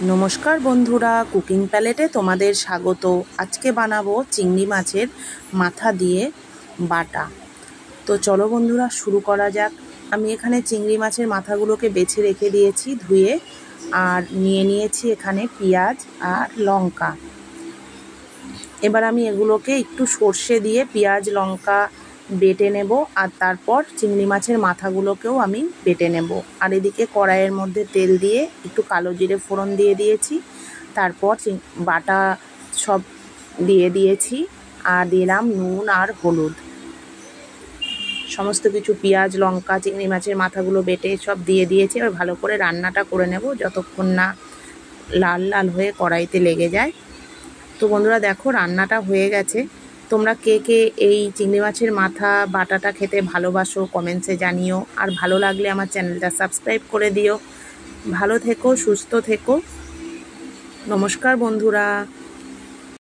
নমস্কার বন্ধুরা, কুকিং প্যালেটে তোমাদের স্বাগত। আজকে বানাবো চিংড়ি মাছের মাথা দিয়ে বাটা। তো চলো বন্ধুরা শুরু করা যাক। আমি এখানে চিংড়ি মাছের মাথাগুলোকে বেছে রেখে দিয়েছি ধুয়ে, আর নিয়ে নিয়েছি এখানে পেঁয়াজ আর লঙ্কা। এবার আমি এগুলোকে একটু সর্ষে দিয়ে পেঁয়াজ লঙ্কা বেটে নেব, আর তারপর চিংড়ি মাছের মাথাগুলোকেও আমি বেটে নেব। আর এদিকে কড়াইয়ের মধ্যে তেল দিয়ে একটু কালো জিরে ফোড়ন দিয়ে দিয়েছি, তারপর বাটা সব দিয়ে দিয়েছি, আর দিলাম নুন আর হলুদ। সমস্ত কিছু পেঁয়াজ লঙ্কা চিংড়ি মাছের মাথাগুলো বেটে সব দিয়ে দিয়েছি। এবার ভালো করে রান্নাটা করে নেব যতক্ষণ না লাল লাল হয়ে কড়াইতে লেগে যায়। তো বন্ধুরা দেখো, রান্নাটা হয়ে গেছে। তোমরা কে কে এই চিংড়ি মাছের মাথা বাটাটা খেতে ভালোবাসো কমেন্টসে জানিও, আর ভালো লাগলে আমার চ্যানেলটা সাবস্ক্রাইব করে দিও। ভালো থেকো, সুস্থ থেকো। নমস্কার বন্ধুরা।